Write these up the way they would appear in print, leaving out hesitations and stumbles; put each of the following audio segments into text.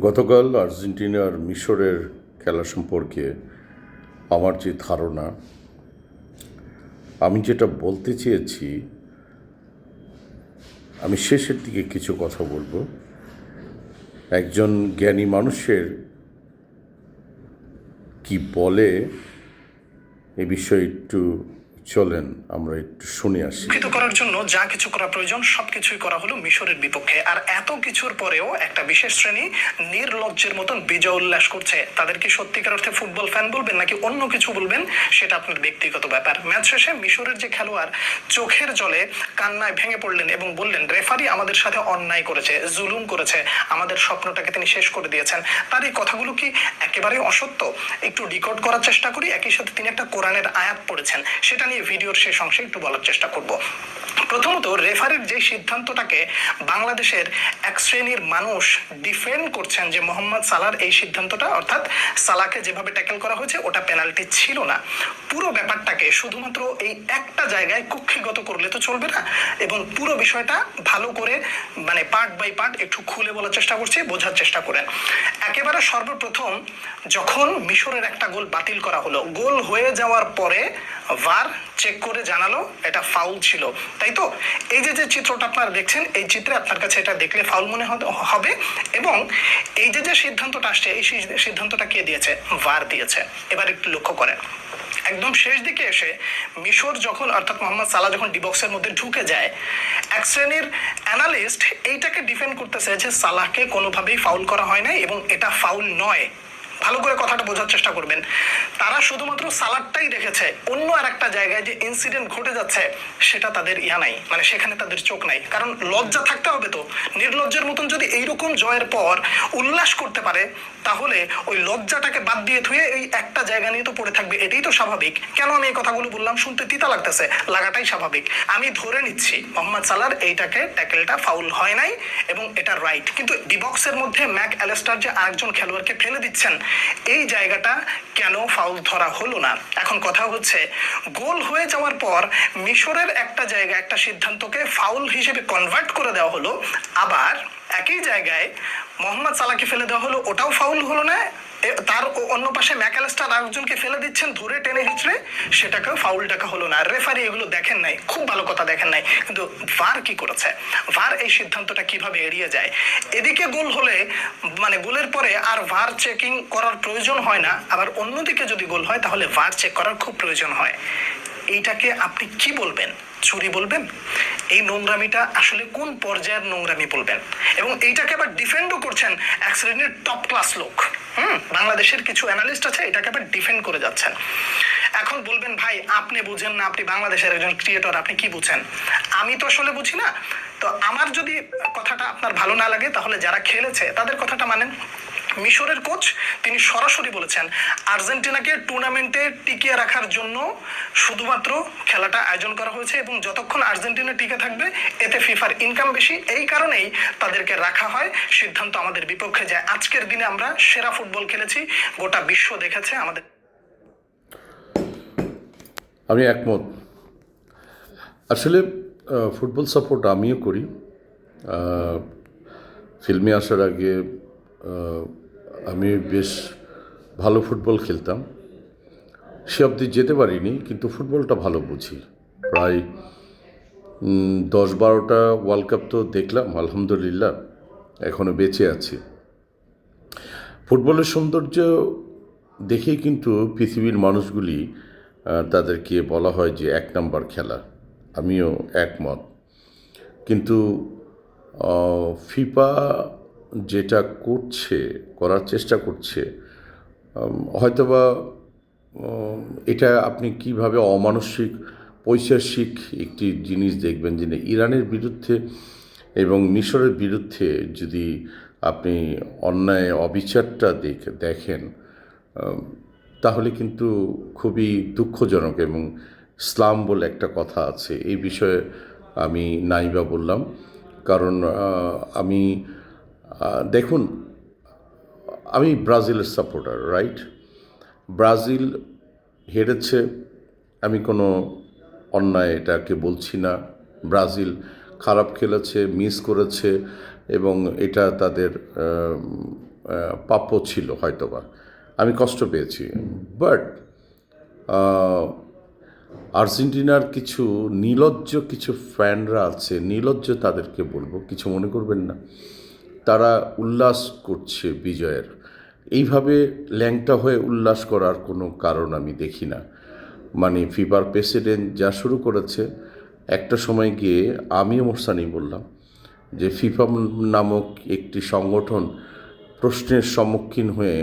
গতকাল আর্জেন্টিনার মিশরের খেলা সম্পর্কে আমার যে ধারণা, আমি যেটা বলতে চেয়েছি, আমি শেষের দিকে কিছু কথা বলবো। একজন জ্ঞানী মানুষের কি বলে এ বিষয়ে একটু চলেন আমরা একটু শুনে আসি। করার জন্য যা কিছু করা প্রয়োজন সবকিছুই করা হলো মিশরের বিপক্ষে, আর এত কিছুর পরেও একটা বিশেষ শ্রেণী নির্লজ্জের মতন বিজয় উল্লাস করছে। তাদের কি সত্যিকার অর্থে ফুটবল ফ্যান বলবেন নাকি অন্য কিছু বলবেন সেটা আপনার ব্যক্তিগত ব্যাপার। ম্যাচ শেষে মিশরের যে খেলোয়াড় চোখের জলে কান্নায় ভেঙে পড়লেন এবং বললেন রেফারি আমাদের সাথে অন্যায় করেছে, জুলুম করেছে, আমাদের স্বপ্নটাকে তিনি শেষ করে দিয়েছেন। তার এই কথাগুলো কি একেবারে অসত্য? একটু ডিকোড করার চেষ্টা করি। একই সাথে তিনি একটা কোরআনের আয়াত পড়েছেন, সেটা নিয়ে ভিডিওর শেষ অংশে একটু বলার চেষ্টা করব। প্রথমত, রেফারির যে সিদ্ধান্তটাকে বাংলাদেশের এক শ্রেণীর মানুষ ডিফেন্ড করছেন যে মোহাম্মদ সালার এই সিদ্ধান্তটা, অর্থাৎ সালাকে যেভাবে ট্যাকেল করা হয়েছে ওটা পেনাল্টি ছিল না। পুরো ব্যাপারটাকে শুধুমাত্র এই একটা জায়গায় কক্ষিগত করলে তো চলবে না, এবং পুরো বিষয়টা ভালো করে পার্ট বাই পার্ট একটু খুলে বলার চেষ্টা করছি, বোঝার চেষ্টা করেন। একেবারে সর্বপ্রথম যখন মিশরের একটা গোল বাতিল করা হলো, গোল হয়ে যাওয়ার পরে ভার চেক করে জানালো এটা ফাউল ছিল, তাই তো? এই যে যে চিত্রটা আপনারা দেখছেন, এই চিত্রে আপনার কাছে এটা দেখলে ফাউল মনে হবে, এবং এই যে যে সিদ্ধান্তটা আসছে, এই সিদ্ধান্তটা কে দিয়েছে? ভার দিয়েছে। এবার একটু লক্ষ্য করেন, একদম শেষ দিকে এসে মিশর যখন, অর্থাৎ মোহাম্মদ সালাহ যখন ডিবক্সের মধ্যে ঢুকে যায়, এক শ্রেণীর অ্যানালিস্ট এইটাকে ডিফেন্ড করতেছে যে সালাহকে কোনোভাবেই ফাউল করা হয় নাই এবং এটা ফাউল নয়। ভালো করে কথাটা বোঝার চেষ্টা করবেন। তারা শুধুমাত্র সালাদটাই দেখেছে, অন্য আর একটা জায়গায় যে ইনসিডেন্ট ঘটে যাচ্ছে সেটা তাদের নাই, সেখানে তাদের চোখ নাই। কারণ লজ্জা থাকতে হবে তো। নির্লজ্জের মতন যদি এইরকম জয়ের পর উল্লাস করতে পারে, তাহলে ওই লজ্জাটাকে বাদ দিয়ে থুয়ে এই একটা জায়গা নিয়ে তো পড়ে থাকবে, এটাই তো স্বাভাবিক। কেন আমি এই কথাগুলো বললাম? শুনতে তিতা লাগতেছে, লাগাটাই স্বাভাবিক। আমি ধরে নিচ্ছি মোহাম্মদ সালার এইটাকে ট্যাকেলটা ফাউল হয় নাই এবং এটা রাইট, কিন্তু ডিবক্সের মধ্যে ম্যাক অ্যালেস্টার যে আরেকজন খেলোয়াড়কে ফেলে দিচ্ছেন, এই জায়গাটা কেন ফাউল ধরা হলো না? এখন কথা হচ্ছে, গোল হয়ে যাওয়ার পর মিশরের একটা জায়গায় একটা সিদ্ধান্তকে ফাউল হিসেবে কনভার্ট করে দেওয়া হলো, আবার একই জায়গায় মোহাম্মদ সালাহকে ফেলে দেওয়া হলো, ওটাও ফাউল হলো না। তার অন্য পাশে ম্যাকঅ্যালিস্টার আরেকজনকে ফেলে দিচ্ছেন ধরে টেনে হিচড়ে, সেটাকেও ফাউল ডাকা হলো না। রেফারি এগুলো দেখেন নাই, খুব ভালো কথা দেখেন নাই, কিন্তু ভার কি করেছে? ভার এই সিদ্ধান্তটা কিভাবে এড়িয়ে যায়? এদিকে গোল হলে গোলের পরে আর ভার চেকিং করার প্রয়োজন হয় না, আবার অন্যদিকে যদি গোল হয় তাহলে ভার চেক করার খুব প্রয়োজন হয়। এইটাকে আপনি কি বলবেন? চুরি বলবেন? এই নোংরামিটা আসলে কোন পর্যায়ের নোংরামি বলবেন? এবং এইটাকে আবার ডিফেন্ডও করছেন এক শ্রেণীর টপ ক্লাস লোক। বাংলাদেশের কিছু অ্যানালিস্ট আছে, এটাকে আবার ডিফেন্ড করে যাচ্ছেন। এখন বলবেন ভাই আপনি বুঝেন না, আপনি বাংলাদেশের একজন ক্রিয়েটর, আপনি কি বুঝেন? আমি তো আসলে বুঝি না। তো আমার যদি কথাটা আপনার ভালো না লাগে, তাহলে যারা খেলেছে তাদের কথাটা মানেন। মিশরের কোচ তিনি সরাসরি বলেছেন আর্জেন্টিনাকে টুর্নামেন্টে টিকিয়ে রাখার জন্য শুধুমাত্র খেলাটা আয়োজন করা হয়েছে, এবং যতক্ষণ আর্জেন্টিনা টিকে থাকবে এতে ফিফার ইনকাম বেশি, এই কারণেই তাদেরকে রাখা হয়। সিদ্ধান্ত আমাদের বিপক্ষে যায়। আজকের দিনে আমরা সেরা ফুটবল খেলেছি, গোটা বিশ্ব দেখেছে আমাদের। আমি একমত। আসলে ফুটবল সাপোর্ট আমিও করি। ফিল্মে আসার আগে আমি বেশ ভালো ফুটবল খেলতাম। সে অবধি যেতে পারিনি, কিন্তু ফুটবলটা ভালো বুঝি। প্রায় 10-12টা ওয়ার্ল্ড কাপ তো দেখলাম, আলহামদুলিল্লাহ, এখনও বেঁচে আছি। ফুটবলের সৌন্দর্য দেখেই কিন্তু পৃথিবীর মানুষগুলি তাদেরকে বলা হয় যে 1 নম্বর খেলা। আমিও একমত। কিন্তু ফিফা যেটা করার চেষ্টা করছে, হয়তোবা এটা আপনি কিভাবে অমানসিক পৈশাসিক একটি জিনিস দেখবেন, যে ইরানের বিরুদ্ধে এবং মিশরের বিরুদ্ধে যদি আপনি অন্যায় অবিচারটা দেখেন, তাহলে কিন্তু খুবই দুঃখজনক। এবং ইসলাম বলে একটা কথা আছে, এই বিষয়ে আমি নাইবা বললাম। কারণ আমি দেখুন, আমি ব্রাজিলের সাপোর্টার, রাইট? ব্রাজিল হেরেছে, আমি কোনো অন্যায় এটাকে বলছি না। ব্রাজিল খারাপ খেলেছে, মিস করেছে, এবং এটা তাদের প্রাপ্য ছিল হয়তোবা, আমি কষ্ট পেয়েছি। বাট আর্জেন্টিনার কিছু নির্লজ্জ কিছু ফ্যানরা আছে, নির্লজ্জ তাদেরকে বলবো, কিছু মনে করবেন না, তারা উল্লাস করছে বিজয়ের। এইভাবে ল্যাংটা হয়ে উল্লাস করার কোনো কারণ আমি দেখি না। মানে ফিফার প্রেসিডেন্ট যা শুরু করেছে, একটা সময় গিয়ে আমিও মোরসানি বললাম যে ফিফা নামক একটি সংগঠন প্রশ্নের সম্মুখীন হয়ে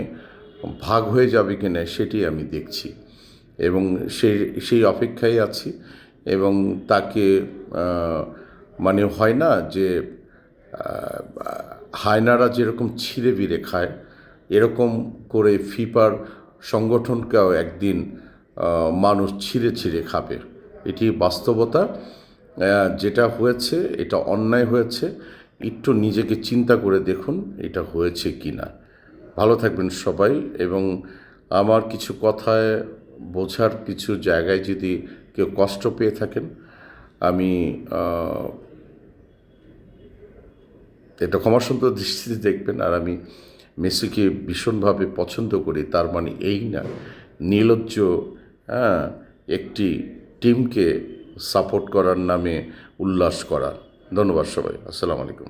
ভাগ হয়ে যাবে কিনা সেটি আমি দেখছি, এবং সেই অপেক্ষায় আছি। এবং তাকে মানে হয় না যে হায়নারা যেরকম ছিঁড়ে বিড়ে খায়, এরকম করে ফিফার সংগঠনকেও একদিন মানুষ ছিঁড়ে ছিঁড়ে খাবে। এটি বাস্তবতা। যেটা হয়েছে এটা অন্যায় হয়েছে, একটু নিজেকে চিন্তা করে দেখুন এটা হয়েছে কি না। ভালো থাকবেন সবাই, এবং আমার কিছু কথায় বোঝার কিছু জায়গায় যদি কেউ কষ্ট পেয়ে থাকেন, আমি এটা ক্ষমাসুন্দর দৃষ্টিতে দেখবেন। আর আমি মেসিকে ভীষণভাবে পছন্দ করি, তার মানে এই না নির্লজ্জ একটি টিমকে সাপোর্ট করার নামে উল্লাস করা। ধন্যবাদ সবাই, আসসালামু আলাইকুম।